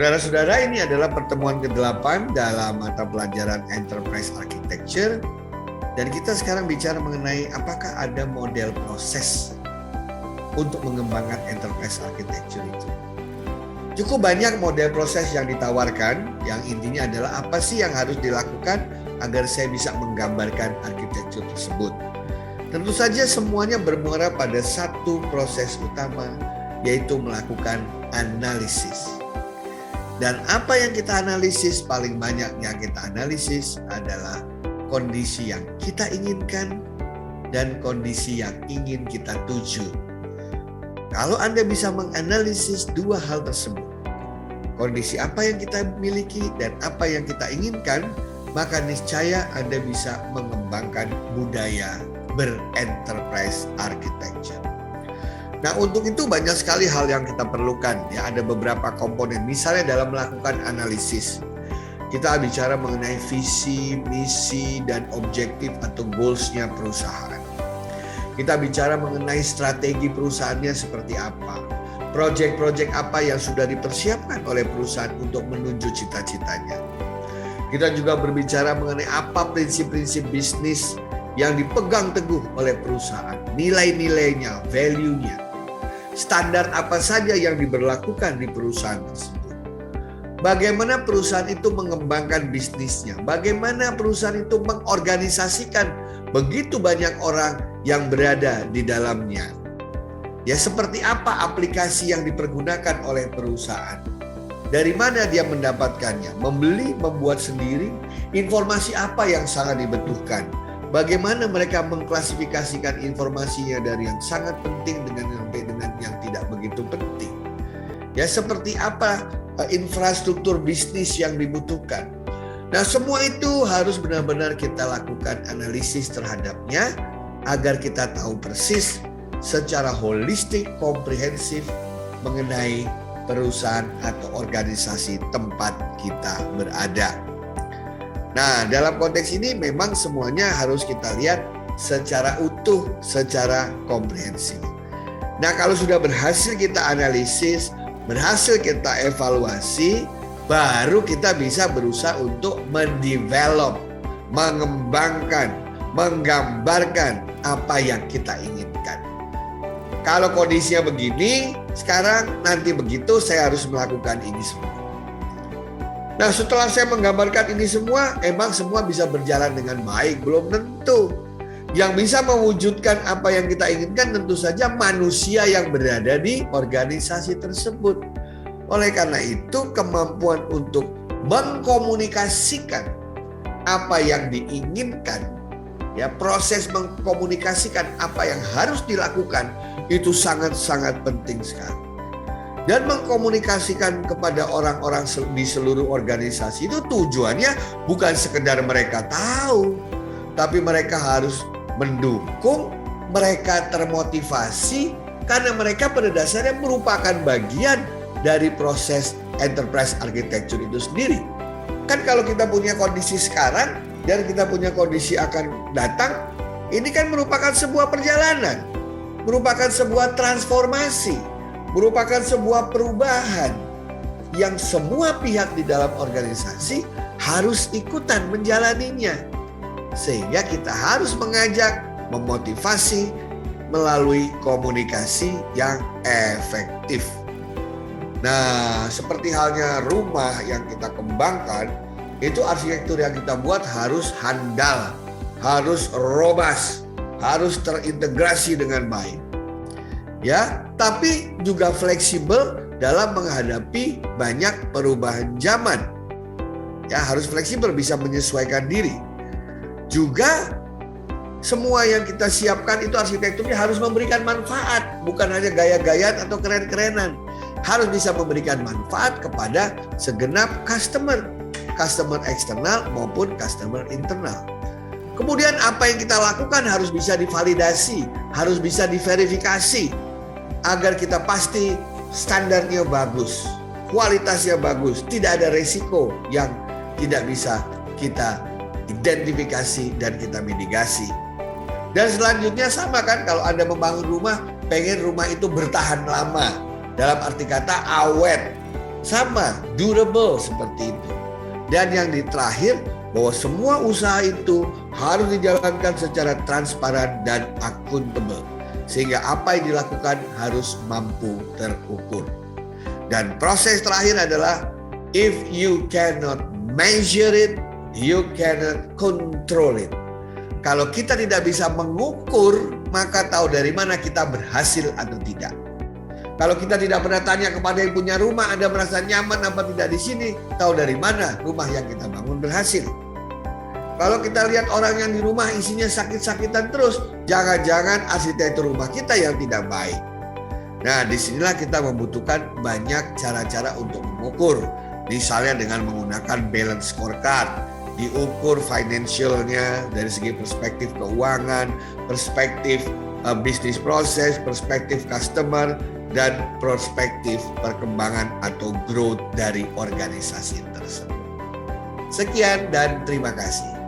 Saudara-saudara, ini adalah pertemuan ke-8 dalam mata pelajaran Enterprise Architecture. Dan kita sekarang bicara mengenai apakah ada model proses untuk mengembangkan Enterprise Architecture itu. Cukup banyak model proses yang ditawarkan, yang intinya adalah apa sih yang harus dilakukan agar saya bisa menggambarkan arsitektur tersebut. Tentu saja semuanya bermuara pada satu proses utama, yaitu melakukan analisis. Dan apa yang kita analisis, paling banyak yang kita analisis adalah kondisi yang kita inginkan dan kondisi yang ingin kita tuju. Kalau Anda bisa menganalisis dua hal tersebut, kondisi apa yang kita miliki dan apa yang kita inginkan, maka niscaya Anda bisa mengembangkan budaya ber-enterprise architecture. Nah, untuk itu banyak sekali hal yang kita perlukan. Ya, ada beberapa komponen. Misalnya dalam melakukan analisis, kita bicara mengenai visi, misi, dan objektif atau goals-nya perusahaan. Kita bicara mengenai strategi perusahaannya seperti apa. Proyek-proyek apa yang sudah dipersiapkan oleh perusahaan untuk menuju cita-citanya. Kita juga berbicara mengenai apa prinsip-prinsip bisnis yang dipegang teguh oleh perusahaan. Nilai-nilainya, value-nya. Standar apa saja yang diberlakukan di perusahaan tersebut. Bagaimana perusahaan itu mengembangkan bisnisnya. Bagaimana perusahaan itu mengorganisasikan begitu banyak orang yang berada di dalamnya. Ya, seperti apa aplikasi yang dipergunakan oleh perusahaan. Dari mana dia mendapatkannya? Membeli, membuat sendiri. Informasi apa yang sangat dibutuhkan? Bagaimana mereka mengklasifikasikan informasinya dari yang sangat penting dengan yang tidak begitu penting. Ya, seperti apa infrastruktur bisnis yang dibutuhkan. Nah, semua itu harus benar-benar kita lakukan analisis terhadapnya agar kita tahu persis secara holistik, komprehensif mengenai perusahaan atau organisasi tempat kita berada. Nah, dalam konteks ini memang semuanya harus kita lihat secara utuh, secara komprehensif. Nah, kalau sudah berhasil kita analisis, berhasil kita evaluasi, baru kita bisa berusaha untuk mendevelop, mengembangkan, menggambarkan apa yang kita inginkan. Kalau kondisinya begini, sekarang nanti begitu saya harus melakukan ini semua. Nah, setelah saya menggambarkan ini semua, emang semua bisa berjalan dengan baik? Belum tentu. Yang bisa mewujudkan apa yang kita inginkan tentu saja manusia yang berada di organisasi tersebut. Oleh karena itu, kemampuan untuk mengkomunikasikan apa yang diinginkan, ya, proses mengkomunikasikan apa yang harus dilakukan itu sangat-sangat penting sekali. Dan mengkomunikasikan kepada orang-orang di seluruh organisasi itu tujuannya bukan sekedar mereka tahu, tapi mereka harus mendukung, mereka termotivasi karena mereka pada dasarnya merupakan bagian dari proses enterprise architecture itu sendiri. Kan kalau kita punya kondisi sekarang dan kita punya kondisi akan datang, ini kan merupakan sebuah perjalanan, merupakan sebuah transformasi, merupakan sebuah perubahan yang semua pihak di dalam organisasi harus ikutan menjalaninya. Sehingga kita harus mengajak, memotivasi melalui komunikasi yang efektif. Nah, seperti halnya rumah yang kita kembangkan, itu arsitektur yang kita buat harus handal, harus robust, harus terintegrasi dengan baik. Ya, tapi juga fleksibel dalam menghadapi banyak perubahan zaman. Ya, harus fleksibel, bisa menyesuaikan diri. Juga semua yang kita siapkan itu arsitekturnya harus memberikan manfaat, bukan hanya gaya-gayaan atau keren-kerenan. Harus bisa memberikan manfaat kepada segenap customer eksternal maupun customer internal. Kemudian apa yang kita lakukan harus bisa divalidasi, harus bisa diverifikasi agar kita pasti standarnya bagus, kualitasnya bagus, tidak ada resiko yang tidak bisa kita identifikasi dan kita mitigasi. Dan selanjutnya sama kan, kalau Anda membangun rumah, pengen rumah itu bertahan lama. Dalam arti kata awet. sama durable seperti itu. Dan yang terakhir, bahwa semua usaha itu harus dijalankan secara transparan dan akuntabel, sehingga apa yang dilakukan harus mampu terukur. Dan proses terakhir adalah if you cannot measure it, you cannot control it. Kalau kita tidak bisa mengukur, maka tahu dari mana kita berhasil atau tidak. Kalau kita tidak pernah tanya kepada yang punya rumah, Anda merasa nyaman apa tidak di sini, tahu dari mana rumah yang kita bangun berhasil. Kalau kita lihat orang yang di rumah isinya sakit-sakitan terus, jangan-jangan arsitektur rumah kita yang tidak baik. Nah, disinilah kita membutuhkan banyak cara-cara untuk mengukur. Misalnya dengan menggunakan balance scorecard, diukur financialnya dari segi perspektif keuangan, perspektif bisnis proses, perspektif customer, dan perspektif perkembangan atau growth dari organisasi tersebut. Sekian dan terima kasih.